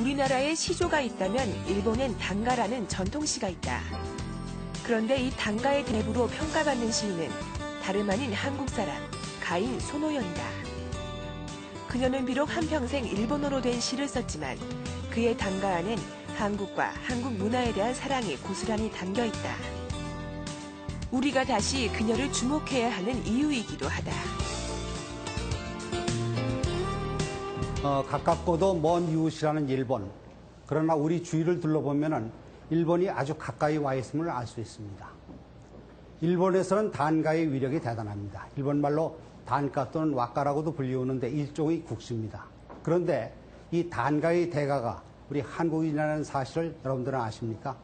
우리나라에 시조가 있다면 일본엔 단가라는 전통시가 있다. 그런데 이 단가의 대부로 평가받는 시인은 다름 아닌 한국 사람 가인 손호연이다. 그녀는 비록 한평생 일본어로 된 시를 썼지만 그의 단가 안엔 한국과 한국 문화에 대한 사랑이 고스란히 담겨 있다. 우리가 다시 그녀를 주목해야 하는 이유이기도 하다. 가깝고도 먼 이웃이라는 일본. 그러나 우리 주위를 둘러보면 일본이 아주 가까이 와 있음을 알 수 있습니다. 일본에서는 단가의 위력이 대단합니다. 일본말로 단가 또는 왁가라고도 불리우는데 일종의 국시입니다. 그런데 이 단가의 대가가 우리 한국인이라는 사실을 여러분들은 아십니까?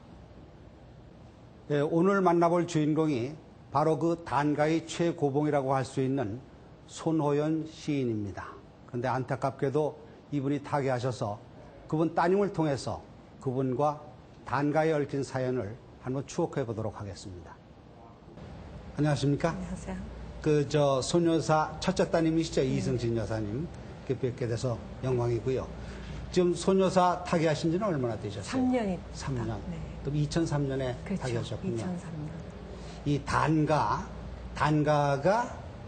네, 오늘 만나볼 주인공이 바로 그 단가의 최고봉이라고 할 수 있는 손호연 시인입니다. 그런데 안타깝게도 이분이 타계하셔서 그분 따님을 통해서 그분과 단가에 얽힌 사연을 한번 추억해 보도록 하겠습니다. 안녕하십니까? 안녕하세요. 손여사 첫째 따님이시죠? 이승진 여사님. 뵙게 돼서 영광이고요. 지금 손여사 타계하신 지는 얼마나 되셨어요? 3년이. 3년. 네. 또 2003년에 그렇죠. 타계하셨군요. 2003년. 이 단가가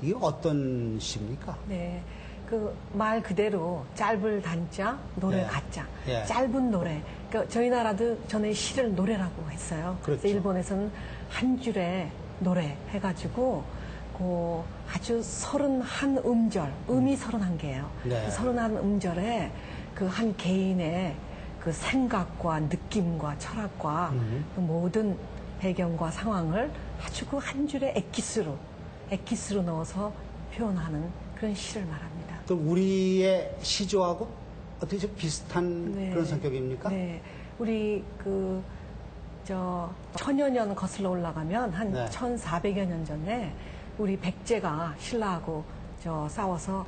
이게 어떤 시입니까? 네. 그 말 그대로 짧을 단자, 노래 예. 가자. 예. 짧은 노래. 그러니까 저희 나라도 전에 시를 노래라고 했어요. 그렇죠. 그래서 일본에서는 한 줄에 노래 해가지고 그 아주 31음절, 음이 31개예요. 네. 31음절에 그 한 개인의 그 생각과 느낌과 철학과 그 모든 배경과 상황을 아주 그 한 줄의 엑기스로 넣어서 표현하는 그런 시를 말합니다. 그럼 우리의 시조하고 어떻게 좀 비슷한 네. 그런 성격입니까? 네. 우리 천여 년 거슬러 올라가면 한 네. 1400여 년 전에 우리 백제가 신라하고 싸워서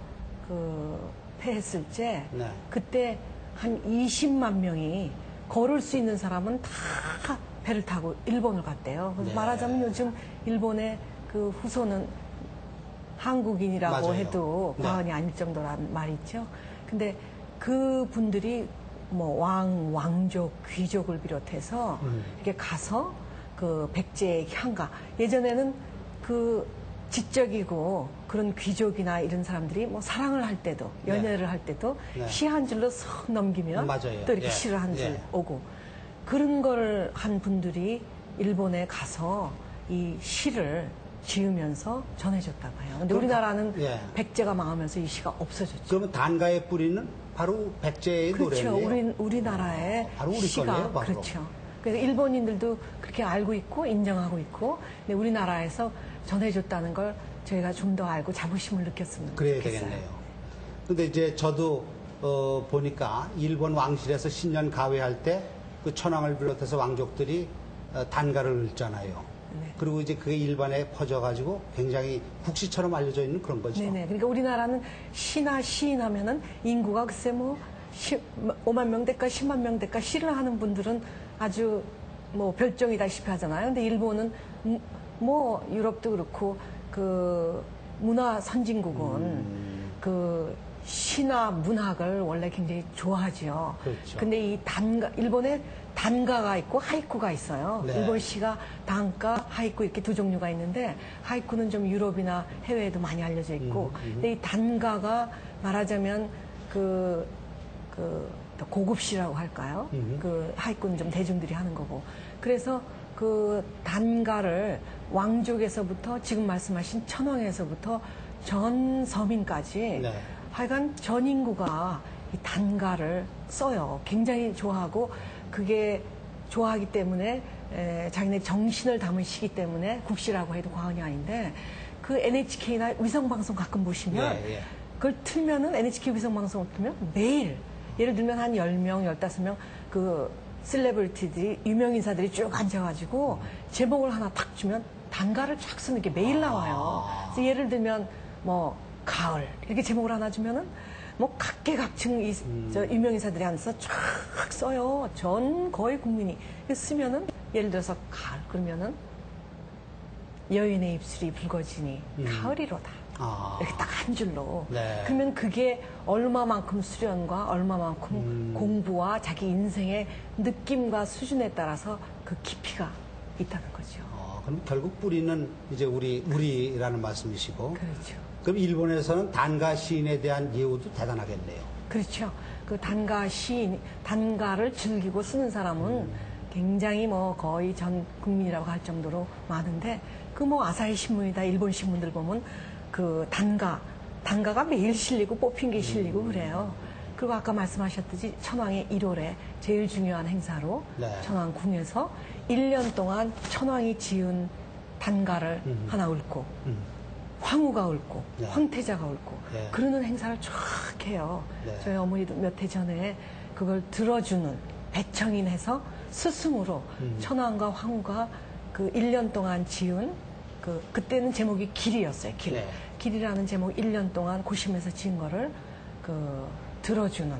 패했을 때 네. 그때 한 20만 명이 걸을 수 있는 사람은 다 배를 타고 일본을 갔대요. 그래서 네. 말하자면 요즘 일본의 그 후손은 한국인이라고 맞아요. 해도 네. 과언이 아닐 정도란 말이 있죠. 근데 그 분들이 뭐 왕족, 귀족을 비롯해서 이렇게 가서 그 백제의 향가. 예전에는 그 지적이고 그런 귀족이나 이런 사람들이 뭐 사랑을 할 때도, 연애를 할 때도 네. 시 한 줄로 석 넘기면 맞아요. 또 이렇게 예. 시를 한 줄 예. 오고. 그런 걸 한 분들이 일본에 가서 이 시를 지으면서 전해줬다고 해요. 근데 우리나라는 예. 백제가 망하면서 이 시가 없어졌죠. 그러면 단가의 뿌리는 바로 백제의 그렇죠. 노래네요. 우리나라의 바로 우리 시가 거네요, 바로. 그렇죠. 그래서 일본인들도 그렇게 알고 있고 인정하고 있고, 근데 우리나라에서 전해줬다는 걸 저희가 좀 더 알고 자부심을 느꼈으면 그래야 좋겠어요. 되겠네요. 근데 이제 저도 보니까 일본 왕실에서 신년 가회할 때 그 천황을 비롯해서 왕족들이 단가를 읽잖아요. 네. 그리고 이제 그게 일반에 퍼져가지고 굉장히 국시처럼 알려져 있는 그런 거죠. 네네. 그러니까 우리나라는 시나 시인 하면은 인구가 글쎄 5만 명대가 10만 명대가 시를 하는 분들은 아주 별종이다시피 하잖아요. 근데 일본은 유럽도 그렇고 그 문화 선진국은 그 시나 문학을 원래 굉장히 좋아하죠. 그렇죠. 근데 이 일본에 단가가 있고 하이쿠가 있어요. 네. 일본 시가 단가, 하이쿠 이렇게 두 종류가 있는데 하이쿠는 좀 유럽이나 해외에도 많이 알려져 있고 근데 이 단가가 말하자면 그 고급 시라고 할까요? 그 하이쿠는 좀 대중들이 하는 거고. 그래서 그 단가를 왕족에서부터 지금 말씀하신 천황에서부터 전 서민까지 네. 하여간 전 인구가 이 단가를 써요. 굉장히 좋아하고 그게 좋아하기 때문에 자기네 정신을 담은 시기 때문에 국시라고 해도 과언이 아닌데 그 NHK나 위성방송 가끔 보시면 예, 예. 그걸 틀면은 NHK 위성방송을 틀면 매일 예를 들면 한 10명, 15명 그 셀레브리티들이 유명인사들이 쭉 앉아가지고 제목을 하나 탁 주면 단가를 쫙 쓰는 게 매일 나와요. 그래서 예를 들면 가을 이렇게 제목을 하나 주면은 각계각층 유명인사들이 앉아서 쫙 써요. 전 거의 국민이 쓰면은 예를 들어서 가을 그러면은 여인의 입술이 붉어지니 가을이로다. 아. 이렇게 딱 한 줄로. 네. 그러면 그게 얼마만큼 수련과 얼마만큼 공부와 자기 인생의 느낌과 수준에 따라서 그 깊이가 있다는 거죠. 그럼 결국 뿌리는 이제 우리라는 말씀이시고. 그렇죠. 그럼 일본에서는 단가 시인에 대한 예우도 대단하겠네요. 그렇죠. 그 단가 시인, 단가를 즐기고 쓰는 사람은 굉장히 뭐 거의 전 국민이라고 할 정도로 많은데 그 뭐 아사히 신문이다 일본 신문들 보면 그 단가가 매일 실리고 뽑힌 게 실리고 그래요. 그리고 아까 말씀하셨듯이 천황의 1월에 제일 중요한 행사로 네. 천왕궁에서 1년 동안 천황이 지은 단가를 하나 읊고 황후가 읊고 네. 황태자가 읊고 네. 그러는 행사를 쫙 해요. 네. 저희 어머니도 몇 해 전에 그걸 들어주는 배청인 해서 스승으로 천황과 황후가 그 1년 동안 지은 그때는 제목이 길이었어요. 길. 네. 길이라는 제목 1년 동안 고심해서 지은 거를 들어주는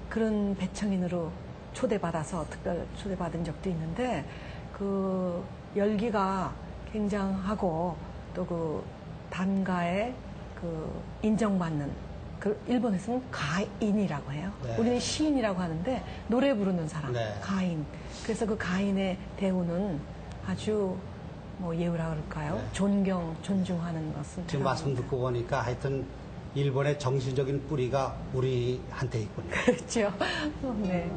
그런 배청인으로 초대받아서 특별 초대받은 적도 있는데 그 열기가 굉장하고 또 그 단가에 그 인정받는 그 일본에서는 가인이라고 해요. 네. 우리는 시인이라고 하는데 노래 부르는 사람 네. 가인. 그래서 그 가인의 대우는 아주 뭐 예우라 그럴까요? 네. 존중하는 것은 지금 말씀 듣고 보니까 하여튼 일본의 정신적인 뿌리가 우리한테 있군요. 그렇죠. 네.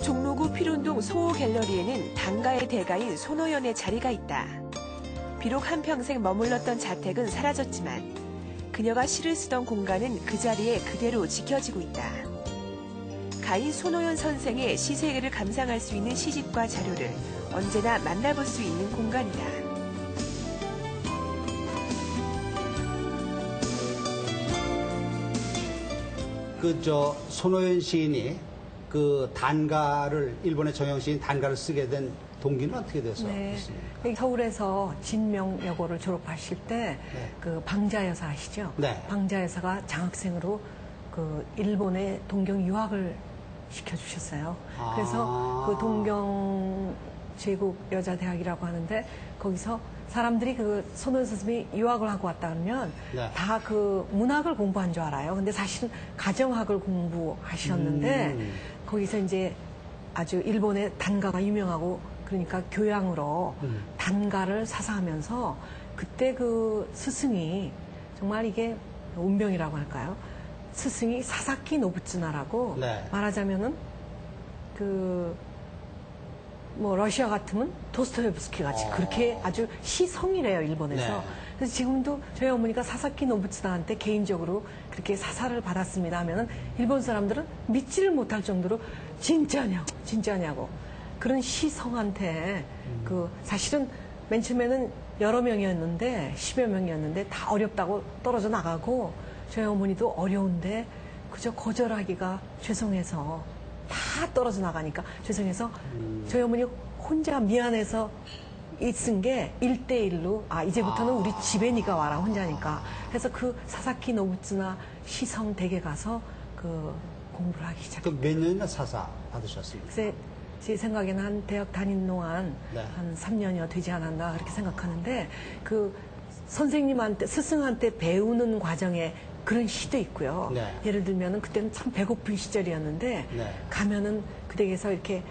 종로구 피론동 소호 갤러리에는 단가의 대가인 손호연의 자리가 있다. 비록 한평생 머물렀던 자택은 사라졌지만 그녀가 시를 쓰던 공간은 그 자리에 그대로 지켜지고 있다. 가인 손호연 선생의 시세계를 감상할 수 있는 시집과 자료를 언제나 만나볼 수 있는 공간이다. 손호연 시인이 그 단가를, 일본의 정형 시인 단가를 쓰게 된 동기는 어떻게 돼서 네. 있습니까? 서울에서 진명여고를 졸업하실 때 그 방자여사 아시죠? 네. 방자여사가 장학생으로 그 일본에 동경 유학을 시켜주셨어요. 그래서 그 동경 제국 여자대학이라고 하는데 거기서 사람들이 그 손호연 선생님이 유학을 하고 왔다 그러면 네. 다 그 문학을 공부한 줄 알아요. 근데 사실은 가정학을 공부하셨는데 거기서 이제 아주 일본의 단가가 유명하고 그러니까 교양으로 단가를 사사하면서 그때 그 스승이 정말 이게 운명이라고 할까요? 스승이 사사키 노부츠나라고 네. 말하자면은 뭐 러시아 같으면 도스토옙스키 같이 그렇게 아주 시성이래요 일본에서. 네. 그래서 지금도 저희 어머니가 사사키 노부츠나한테 개인적으로 그렇게 사사를 받았습니다 하면은 일본 사람들은 믿지를 못할 정도로 진짜냐고 그런 시성한테 사실은 맨 처음에는 여러 명이었는데 10여 명이었는데 다 어렵다고 떨어져 나가고 저희 어머니도 어려운데 그저 거절하기가 죄송해서 다 떨어져 나가니까 죄송해서 저희 어머니 혼자 미안해서 쓴 게 1대1로 이제부터는 우리 집에 네가 와라 혼자니까 해서 그 사사키 노부츠나 시성 댁에 가서 공부를 하기 시작했어요. 몇 년이나 사사 받으셨습니까? 글쎄 제 생각에는 한 대학 다니는 동안 네. 한 3년여 되지 않았나 그렇게 생각하는데 그 선생님한테 스승한테 배우는 과정에 그런 시도 있고요. 네. 예를 들면은 그때는 참 배고픈 시절이었는데 네. 가면은 그 댁에서 이렇게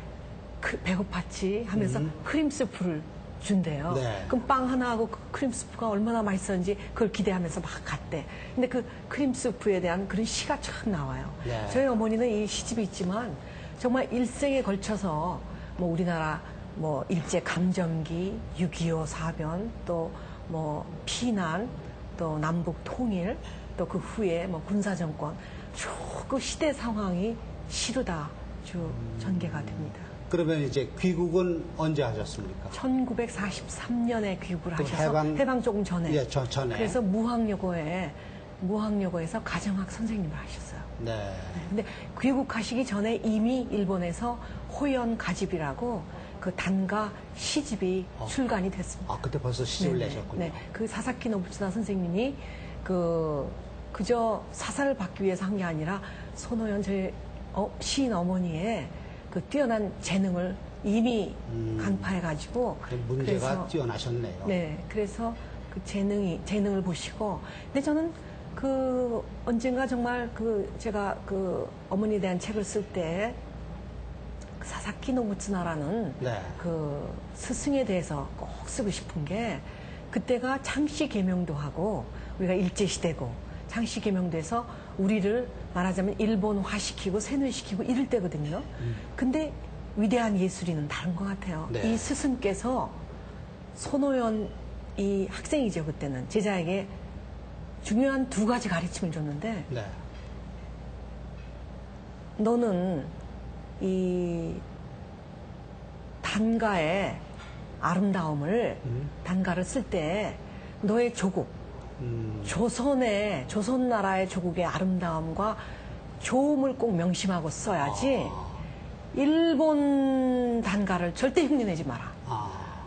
배고팠지 하면서 크림 스프를 준대요. 네. 그럼 빵 하나하고 그 크림 스프가 얼마나 맛있었는지 그걸 기대하면서 막 갔대. 근데 그 크림 스프에 대한 그런 시가 참 나와요. 네. 저희 어머니는 이 시집이 있지만 정말 일생에 걸쳐서 뭐 우리나라 뭐 일제 강점기, 6.25 사변, 또 뭐 피난, 또 남북 통일, 또 그 후에 뭐 군사 정권 쭉 그 시대 상황이 시로 다 전개가 됩니다. 그러면 이제 귀국은 언제 하셨습니까? 1943년에 귀국을 그 하셔서 해방 조금 전에. 예, 전에. 그래서 무학여고에서 가정학 선생님을 하셨어요. 네. 근데 귀국하시기 전에 이미 일본에서 호연 가집이라고 그 단가 시집이 출간이 됐습니다. 그때 벌써 시집을 네네. 내셨군요. 네. 그 사사키 노부츠나 선생님이 그저 사사를 받기 위해서 한 게 아니라 손호연 저희 시인 어머니의 그 뛰어난 재능을 이미 간파해가지고 문제가 그래서 뛰어나셨네요. 네, 그래서 그 재능을 보시고. 근데 저는 그 언젠가 정말 제가 어머니에 대한 책을 쓸 때 사사키 노부츠나라는 네. 그 스승에 대해서 꼭 쓰고 싶은 게 그때가 창씨 개명도 하고 우리가 일제시대고 창씨 개명도 해서 우리를 말하자면 일본화시키고 세뇌시키고 이럴 때거든요. 근데 위대한 예술인은 다른 것 같아요. 네. 이 스승께서 손오연 이 학생이죠. 그때는 제자에게 중요한 두 가지 가르침을 줬는데 네. 너는 이 단가의 아름다움을 단가를 쓸 때 너의 조국 조선 나라의 조국의 아름다움과 좋음을 꼭 명심하고 써야지 일본 단가를 절대 흉내내지 마라.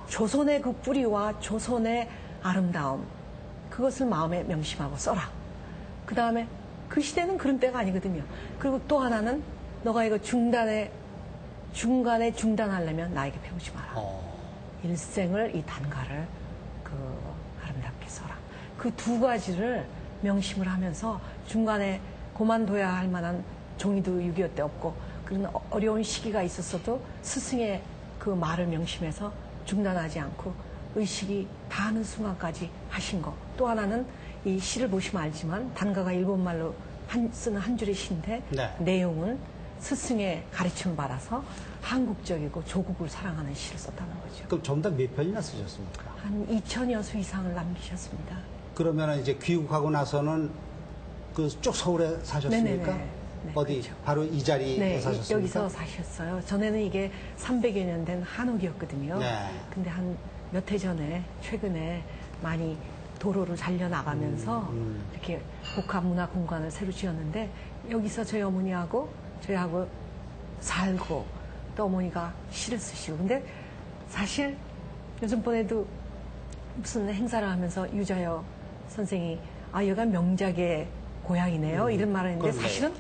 조선의 그 뿌리와 조선의 아름다움 그것을 마음에 명심하고 써라. 그 다음에 그 시대는 그런 때가 아니거든요. 그리고 또 하나는 너가 이거 중간에 중단하려면 나에게 배우지 마라. 일생을 이 단가를 아름답게 써라. 그 두 가지를 명심을 하면서 중간에 그만둬야 할 만한 종이도 6.25 때 없고 그런 어려운 시기가 있었어도 스승의 그 말을 명심해서 중단하지 않고 의식이 다하는 순간까지 하신 거. 또 하나는 이 시를 보시면 알지만 단가가 일본말로 쓰는 한 줄의 시인데 네. 내용은 스승의 가르침을 받아서 한국적이고 조국을 사랑하는 시를 썼다는 거죠. 그럼 전부 다 몇 편이나 쓰셨습니까? 한 2,000여 수 이상을 남기셨습니다. 그러면 이제 귀국하고 나서는 그 쭉 서울에 사셨습니까? 네네네. 네, 어디 그렇죠. 바로 이 자리에 네, 사셨습니까? 여기서 사셨어요. 전에는 이게 300여 년 된 한옥이었거든요. 네. 근데 한 몇 해 전에 최근에 많이 도로를 살려나가면서 이렇게 복합문화 공간을 새로 지었는데 여기서 저희 어머니하고 저희하고 살고 또 어머니가 시를 쓰시고 근데 사실 요즘 번에도 무슨 행사를 하면서 유자여 선생이 여기가 명작의 고향이네요 이런 말을 했는데 그렇네요. 사실은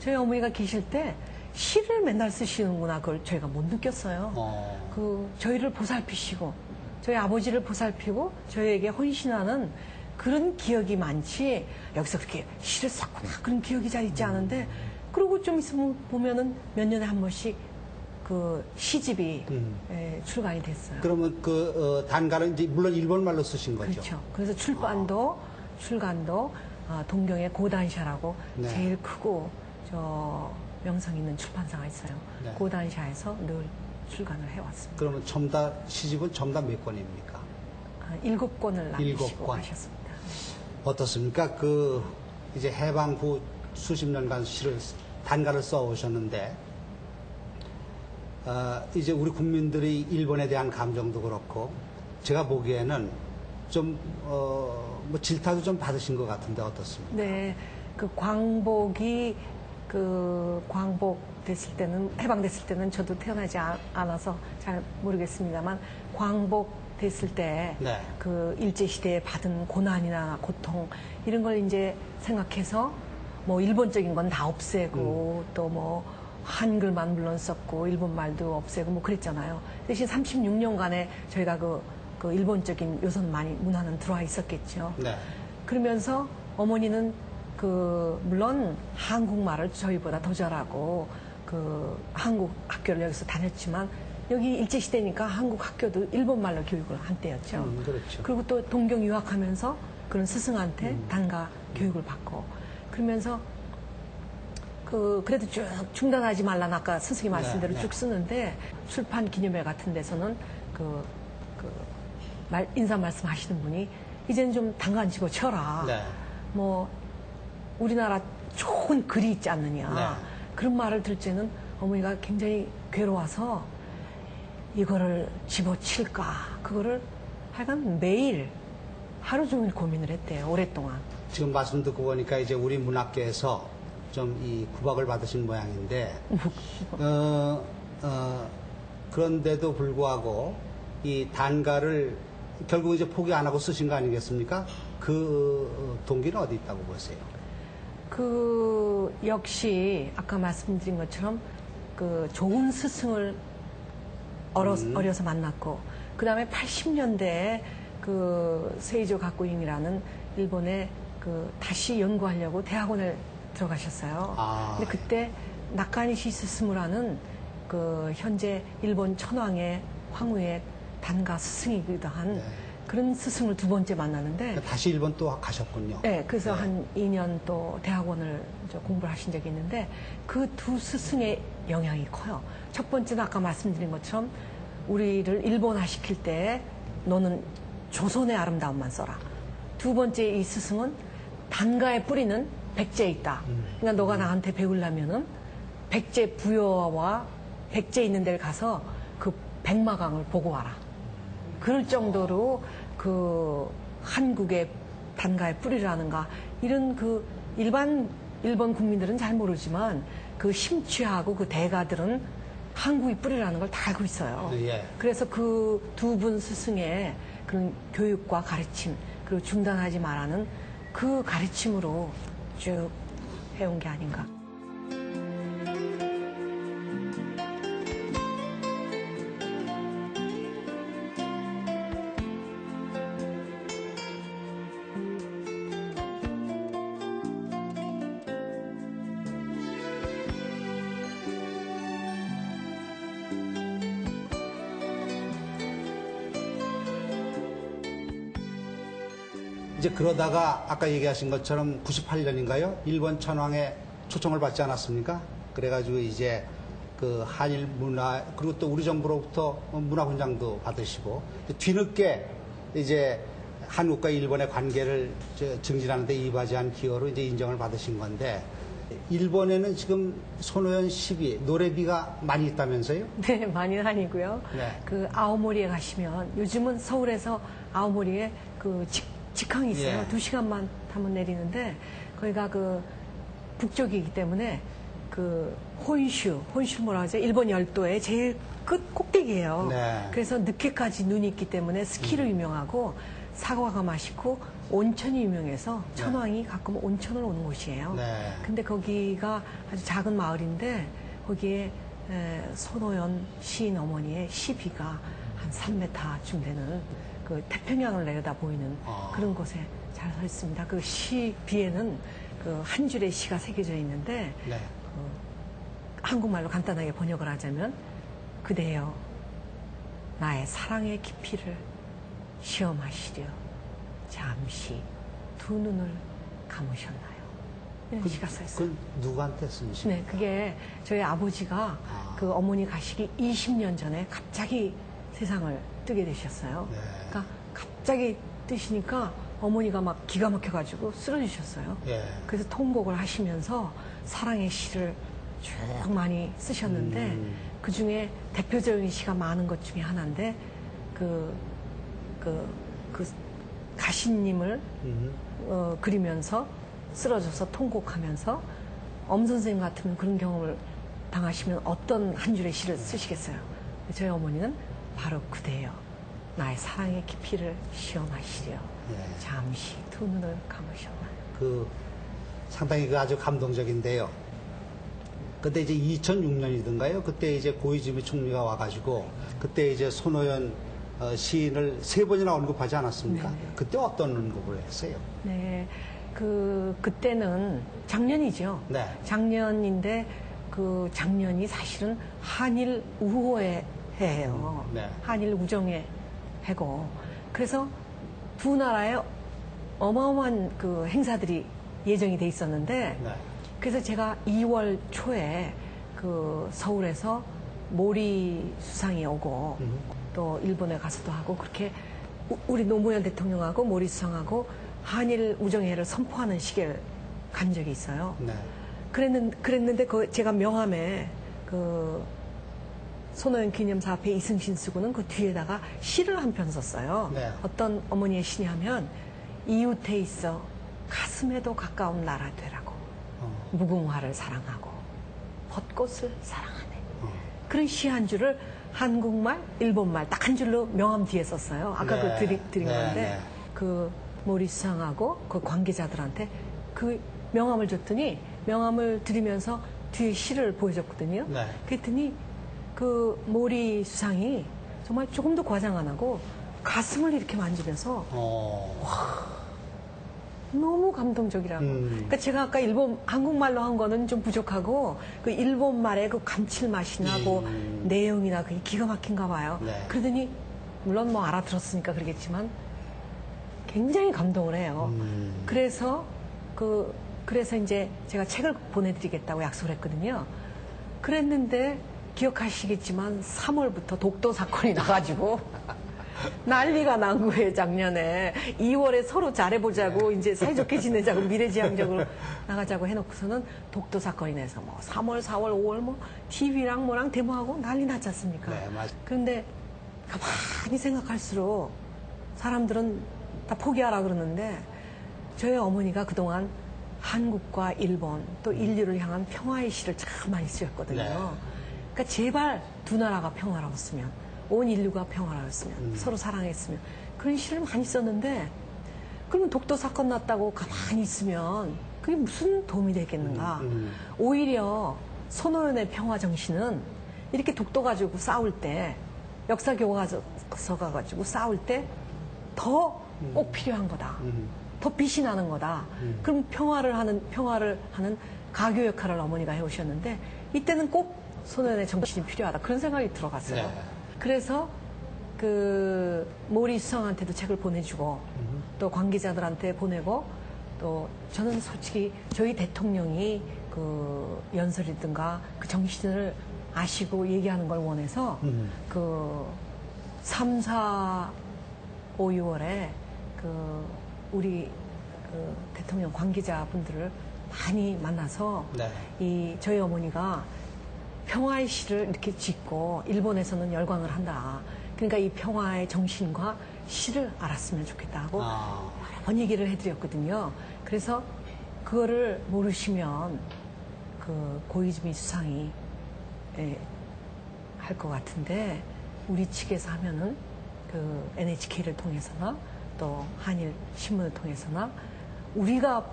저희 어머니가 계실 때 시를 맨날 쓰시는구나 그걸 저희가 못 느꼈어요. 저희를 보살피시고 저희 아버지를 보살피고 저희에게 헌신하는 그런 기억이 많지 여기서 그렇게 시를 썼구나 그런 기억이 잘 있지 않은데 그리고 좀 있으면 보면은 몇 년에 한 번씩 그 시집이 출간이 됐어요. 그러면 단가는 이제 물론 일본말로 쓰신 거죠? 그렇죠. 그래서 출간도 동경의 고단샤라고 네. 제일 크고 저 명성 있는 출판사가 있어요. 네. 고단샤에서 늘 출간을 해왔습니다. 그러면 시집은 전부 다 몇 권입니까? 7권을 남기시고 7권. 가셨습니다. 어떻습니까? 이제 해방 후 수십 년간 단가를 써오셨는데, 이제 우리 국민들이 일본에 대한 감정도 그렇고, 제가 보기에는 좀, 질타도 좀 받으신 것 같은데 어떻습니까? 네. 광복됐을 때는, 해방됐을 때는 저도 태어나지 않아서 잘 모르겠습니다만, 광복됐을 때, 네. 일제시대에 받은 고난이나 고통, 이런 걸 이제 생각해서, 일본적인 건 다 없애고, 또 한글만 물론 썼고, 일본말도 없애고, 그랬잖아요. 대신 36년간에 저희가 일본적인 요소는 많이 문화는 들어와 있었겠죠. 네. 그러면서 어머니는 물론 한국말을 저희보다 더 잘하고 한국 학교를 여기서 다녔지만 여기 일제시대니까 한국 학교도 일본말로 교육을 한 때였죠. 그렇죠. 그리고 또 동경 유학하면서 그런 스승한테 단가 교육을 받고 그러면서 그래도 쭉 중단하지 말라는 아까 스승이 말씀대로 네. 쭉 쓰는데 출판 기념회 같은 데서는 인사 말씀하시는 분이 이제는 좀 단가 안 집어쳐라. 네. 우리나라 좋은 글이 있지 않느냐. 네. 그런 말을 들을 때는 어머니가 굉장히 괴로워서 이거를 집어칠까. 그거를 하여간 매일 하루 종일 고민을 했대요. 오랫동안. 지금 말씀 듣고 보니까 이제 우리 문학계에서 좀 이 구박을 받으신 모양인데, 그런데도 불구하고 이 단가를 결국 이제 포기 안 하고 쓰신 거 아니겠습니까? 그 동기는 어디 있다고 보세요? 역시 아까 말씀드린 것처럼 좋은 스승을 어려서 만났고 그 다음에 80년대에 그 세이조 가쿠인이라는 일본에 그 다시 연구하려고 대학원을 들어가셨어요. 근데 그때 나카니시 스스무라는 그 현재 일본 천황의 황후의 단가 스승이기도 한 그런 스승을 두 번째 만나는데 다시 일본 또 가셨군요. 네, 그래서 한 2년 또 대학원을 공부를 하신 적이 있는데 그 두 스승의 영향이 커요. 첫 번째는 아까 말씀드린 것처럼 우리를 일본화 시킬 때 너는 조선의 아름다움만 써라. 두 번째 이 스승은 단가의 뿌리는 백제에 있다. 그러니까 너가 나한테 배우려면은 백제 부여와 백제 있는 데를 가서 그 백마강을 보고 와라. 그럴 정도로 그 한국의 단가의 뿌리라는가 이런 그 일반 일본 국민들은 잘 모르지만 그 심취하고 그 대가들은 한국의 뿌리라는 걸 다 알고 있어요. 그래서 그 두 분 스승의 그런 교육과 가르침 그리고 중단하지 말라는 그 가르침으로 쭉 해온 게 아닌가. 이제 그러다가 아까 얘기하신 것처럼 98년인가요? 일본 천황의 초청을 받지 않았습니까? 그래가지고 이제 그 한일 문화 그리고 또 우리 정부로부터 문화훈장도 받으시고 뒤늦게 이제 한국과 일본의 관계를 증진하는데 이바지한 기여로 이제 인정을 받으신 건데 일본에는 지금 손오연 시비 노래비가 많이 있다면서요? 네, 많이는 아니고요. 그 아오모리에 가시면 요즘은 서울에서 아오모리에 그 직항이 있어요. 2시간만 타면 내리는데 거기가 그 북쪽이기 때문에 그 혼슈 뭐라 하죠? 일본 열도의 제일 끝 꼭대기예요. 그래서 늦게까지 눈이 있기 때문에 스키로 유명하고 사과가 맛있고 온천이 유명해서 천황이 가끔 온천을 오는 곳이에요. 근데 거기가 아주 작은 마을인데 거기에 손오연 시인 어머니의 시비가 한 3m쯤 되는 그 태평양을 내려다 보이는 그런 곳에 잘 서 있습니다. 그 시비에는 그 한 줄의 시가 새겨져 있는데 한국말로 간단하게 번역을 하자면 그대여 나의 사랑의 깊이를 시험하시려 잠시 두 눈을 감으셨나요? 이런 시가 써 있어요. 그건 누구한테 쓴 시입니까? 네, 그게 저희 아버지가 그 어머니 가시기 20년 전에 갑자기 세상을 뜨게 되셨어요. 그러니까 갑자기 뜨시니까 어머니가 막 기가 막혀가지고 쓰러지셨어요. 그래서 통곡을 하시면서 사랑의 시를 쭉 많이 쓰셨는데 그 중에 대표적인 시가 많은 것 중에 하나인데 그 가시님을 그리면서 쓰러져서 통곡하면서 엄 선생님 같으면 그런 경험을 당하시면 어떤 한 줄의 시를 쓰시겠어요? 저희 어머니는 바로 그대여 나의 사랑의 깊이를 시험하시려 잠시 두 눈을 감으셨나요? 상당히 아주 감동적인데요. 그때 이제 2006년이던가요? 그때 이제 고이즈미 총리가 와가지고 그때 이제 손오연 시인을 3번이나 언급하지 않았습니까? 그때 어떤 언급을 했어요? 네, 그때는 작년이죠. 작년인데 그 작년이 사실은 한일 우호의 해예요. 한일 우정의 해고. 그래서 두 나라의 어마어마한 그 행사들이 예정이 돼 있었는데 그래서 제가 2월 초에 그 서울에서 모리 수상이 오고 또 일본에 가서도 하고 그렇게 우리 노무현 대통령하고 모리 수상하고 한일 우정회를 선포하는 시기에 간 적이 있어요. 그랬는데 제가 명함에 그 손오연 기념사 앞에 이승신 쓰고는 그 뒤에다가 시를 한 편 썼어요. 어떤 어머니의 시냐면 이웃에 있어 가슴에도 가까운 나라 되라고 무궁화를 사랑하고 벚꽃을 사랑하네. 그런 시 한 줄을 한국말, 일본말 딱 한 줄로 명함 뒤에 썼어요. 아까 그 드린 건데 그 모리 수상하고 그 관계자들한테 그 명함을 줬더니 명함을 드리면서 뒤에 시를 보여줬거든요. 그랬더니 그 모리 수상이 정말 조금도 과장 안 하고 가슴을 이렇게 만지면서 어. 너무 감동적이라고. 그러니까 제가 아까 한국말로 한 거는 좀 부족하고 그 일본말의 그 감칠맛이나 그 내용이나 그게 기가 막힌가 봐요. 네. 그러더니 물론 뭐 알아들었으니까 그러겠지만 굉장히 감동을 해요. 그래서 이제 제가 책을 보내드리겠다고 약속을 했거든요. 그랬는데 기억하시겠지만 3월부터 독도 사건이 나가지고 난리가 난 거예요, 작년에. 2월에 서로 잘해보자고, 이제 사이좋게 지내자고, 미래지향적으로 나가자고 해놓고서는 독도 사건이 나서 뭐 3월, 4월, 5월 뭐 TV랑 뭐랑 데모하고 난리 났지 않습니까? 네, 맞- 그런데 가만히 생각할수록 사람들은 다 포기하라 그러는데 저희 어머니가 그동안 한국과 일본 또 인류를 향한 평화의 시를 참 많이 쓰셨거든요. 네. 그러니까 제발 두 나라가 평화로웠으면, 온 인류가 평화로웠으면, 서로 사랑했으면 그런 시를 많이 썼는데 그러면 독도 사건 났다고 가만히 있으면 그게 무슨 도움이 되겠는가. 오히려 손오연의 평화 정신은 이렇게 독도 가지고 싸울 때, 역사 교과서 가지고 싸울 때 더 꼭 필요한 거다. 더 빛이 나는 거다. 그럼 평화를 하는 가교 역할을 어머니가 해오셨는데 이때는 꼭 손오연의 정신이 필요하다. 그런 생각이 들어갔어요. 네. 그래서 그 모리 수상한테도 책을 보내주고 또 관계자들한테 보내고 또 저는 솔직히 저희 대통령이 그 연설이든가 그 정신을 아시고 얘기하는 걸 원해서 그 3, 4, 5, 6월에 그 우리 그 대통령 관계자분들을 많이 만나서 네. 이 저희 어머니가 평화의 시를 이렇게 짓고 일본에서는 열광을 한다. 그러니까 이 평화의 정신과 시를 알았으면 좋겠다 하고 아. 여러 번 얘기를 해드렸거든요. 그래서 그거를 모르시면 그 고이즈미 수상이 할 것 같은데 우리 측에서 하면은 그 NHK를 통해서나 또 한일 신문을 통해서나 우리가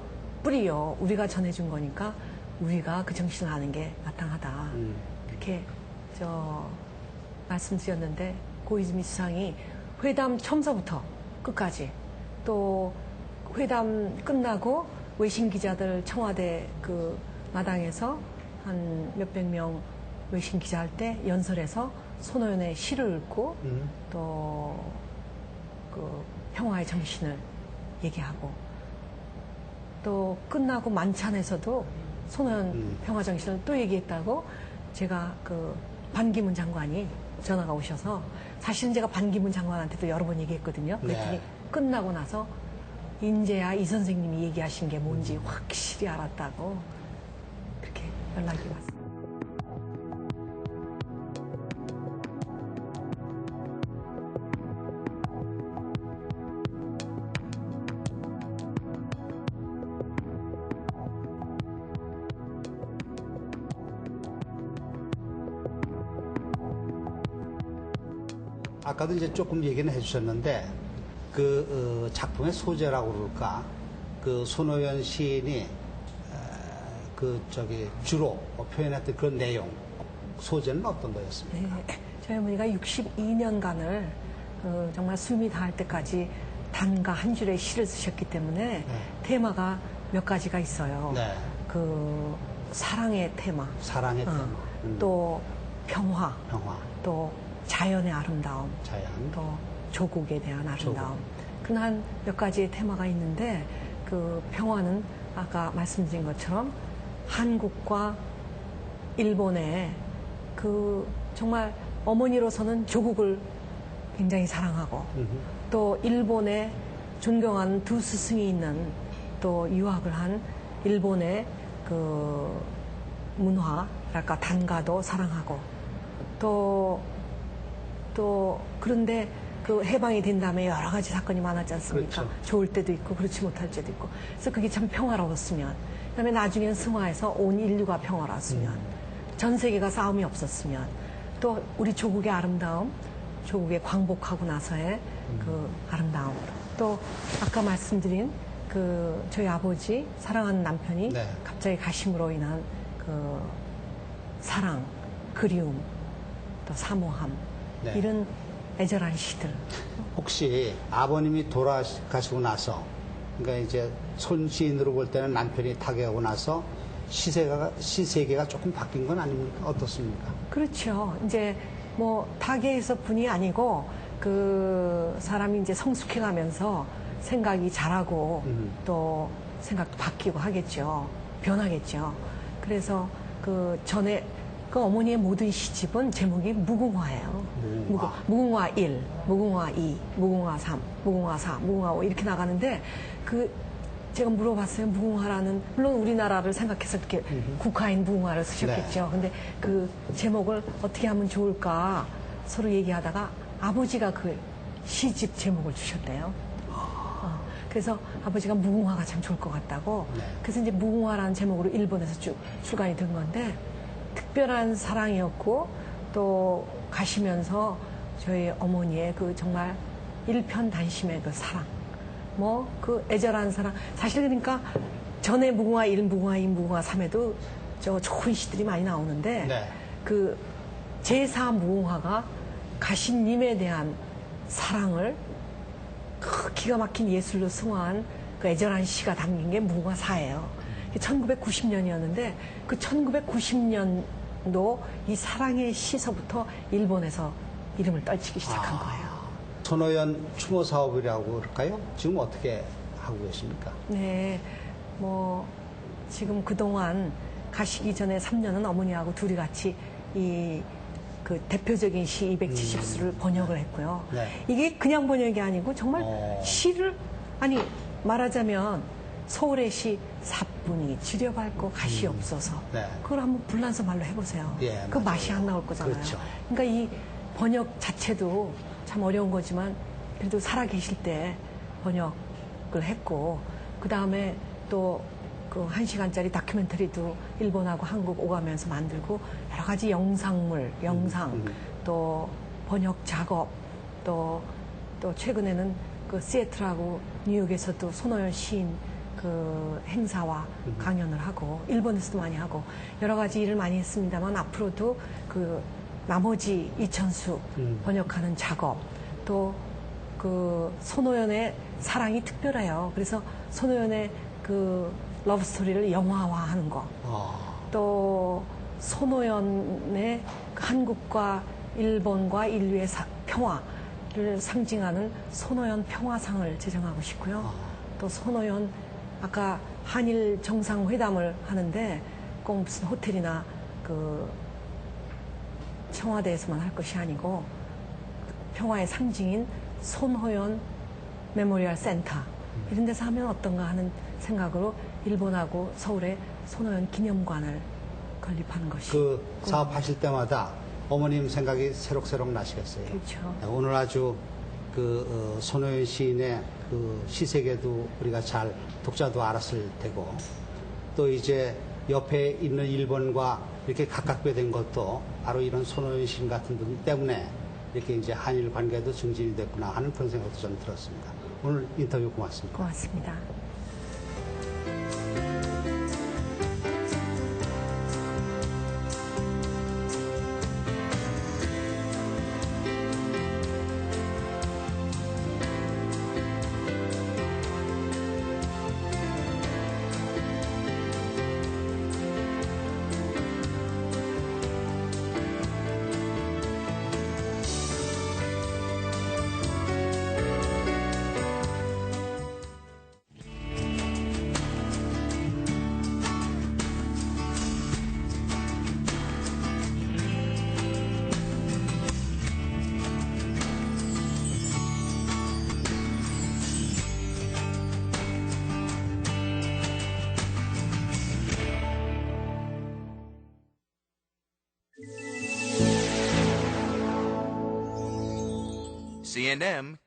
뿌리요. 우리가 전해준 거니까 우리가 그 정신을 아는 게 마땅하다. 이렇게 말씀드렸는데 고이즈미 수상이 회담 처음서부터 끝까지 또 회담 끝나고 외신 기자들 청와대 그 마당에서 한 몇백 명 외신 기자 할 때 연설에서 손오연의 시를 읽고 또 그 평화의 정신을 얘기하고 또 끝나고 만찬에서도 손오연 평화 정신을 또 얘기했다고 제가 그 반기문 장관이 전화가 오셔서 사실은 제가 반기문 장관한테도 여러 번 얘기했거든요. 그랬더니 네. 끝나고 나서 인제야 이 선생님이 얘기하신 게 뭔지 확실히 알았다고 그렇게 연락이 왔어요. 아까도 이제 조금 얘기는 해주셨는데 그 작품의 소재라고 그럴까 그 손오연 시인이 주로 표현했던 그런 내용 소재는 어떤 거였습니까? 네, 저희 어머니가 62년간을 정말 숨이 닿을 때까지 단가 한 줄의 시를 쓰셨기 때문에 테마가 몇 가지가 있어요. 네. 그 사랑의 테마, 사랑의 테마, 또 평화, 평화, 또 자연의 아름다움, 자연, 또 조국에 대한 아름다움. 조국. 그런 한 몇 가지의 테마가 있는데 그 평화는 아까 말씀드린 것처럼 한국과 일본의 그 정말 어머니로서는 조국을 굉장히 사랑하고 또 일본의 존경하는 두 스승이 있는 또 유학을 한 일본의 그 문화랄까 단가도 사랑하고 또 그런데 그 해방이 된 다음에 여러 가지 사건이 많았지 않습니까? 그렇죠. 좋을 때도 있고 그렇지 못할 때도 있고 그래서 그게 참 평화로웠으면 그다음에 나중에는 승화해서 온 인류가 평화로웠으면 전 세계가 싸움이 없었으면 또 우리 조국의 아름다움 조국에 광복하고 나서의 그 아름다움 또 아까 말씀드린 그 저희 아버지 사랑하는 남편이 네. 갑자기 가심으로 인한 그 사랑 그리움 또 사모함 네. 이런 애절한 시들. 혹시 아버님이 돌아가시고 나서, 그러니까 이제 손시인으로 볼 때는 남편이 타계하고 나서 시세계가 조금 바뀐 건 아닙니까? 어떻습니까? 그렇죠. 이제 뭐 타계에서뿐이 아니고 그 사람이 이제 성숙해가면서 생각이 자라고 또 생각도 바뀌고 하겠죠. 변하겠죠. 그래서 그 전에 그 어머니의 모든 시집은 제목이 무궁화예요. 무궁화 1, 무궁화 2, 무궁화 3, 무궁화 4, 무궁화 5 이렇게 나가는데 그 제가 물어봤어요. 무궁화라는 물론 우리나라를 생각해서 이렇게 국화인 무궁화를 쓰셨겠죠. 네. 근데 그 제목을 어떻게 하면 좋을까 서로 얘기하다가 아버지가 그 시집 제목을 주셨대요. 그래서 아버지가 무궁화가 참 좋을 것 같다고. 네. 그래서 이제 무궁화라는 제목으로 일본에서 쭉 출간이 된 건데 특별한 사랑이었고 또 가시면서 저희 어머니의 그 정말 일편단심의 그 사랑. 뭐 그 애절한 사랑. 사실 그러니까 전에 무궁화 1, 무궁화 2, 무궁화 3에도 저 좋은 시들이 많이 나오는데 네. 그 제4 무궁화가 가신님에 대한 사랑을 그 기가 막힌 예술로 승화한 그 애절한 시가 담긴 게 무궁화 4예요. 1990년이었는데 그 1990년도 이 사랑의 시서부터 일본에서 이름을 떨치기 시작한 거예요. 손호연 추모 사업이라고 그럴까요? 지금 어떻게 하고 계십니까? 네, 뭐 지금 그동안 가시기 전에 3년은 어머니하고 둘이 같이 이 그 대표적인 시 270수를 번역을 했고요. 네. 이게 그냥 번역이 아니고 정말 시를 아니 말하자면 서울의 시 사뿐히 지려밟고 가시 없어서 네. 그걸 한번 불란서 말로 해보세요. 예, 그 맞아요. 맛이 안 나올 거잖아요. 그렇죠. 그러니까 이 번역 자체도 참 어려운 거지만 그래도 살아계실 때 번역을 했고 그 다음에 또 그 1시간짜리 다큐멘터리도 일본하고 한국 오가면서 만들고 여러 가지 영상물, 영상 또 번역 작업 또 최근에는 그 시애틀하고 뉴욕에서도 손호연 시인 그 행사와 강연을 하고 일본에서도 많이 하고 여러 가지 일을 많이 했습니다만 앞으로도 그 나머지 이천수 번역하는 작업 또 그 손호연의 사랑이 특별해요. 그래서 손호연의 그 러브스토리를 영화화하는 거. 또 손호연의 한국과 일본과 인류의 평화를 상징하는 손호연 평화상을 제정하고 싶고요. 또 손호연 아까 한일 정상회담을 하는데 꼭 무슨 호텔이나 그 청와대에서만 할 것이 아니고 평화의 상징인 손호연 메모리얼 센터 이런 데서 하면 어떤가 하는 생각으로 일본하고 서울에 손호연 기념관을 건립하는 것이 그 사업하실 때마다 어머님 생각이 새록새록 나시겠어요. 그렇죠. 오늘 아주 그 손호연 시인의 그 시세계도 우리가 잘 독자도 알았을 테고 또 이제 옆에 있는 일본과 이렇게 가깝게 된 것도 바로 이런 손호연 시인 같은 분 때문에 이렇게 이제 한일 관계도 증진이 됐구나 하는 그런 생각도 저는 들었습니다. 오늘 인터뷰 고맙습니다. 고맙습니다. C&M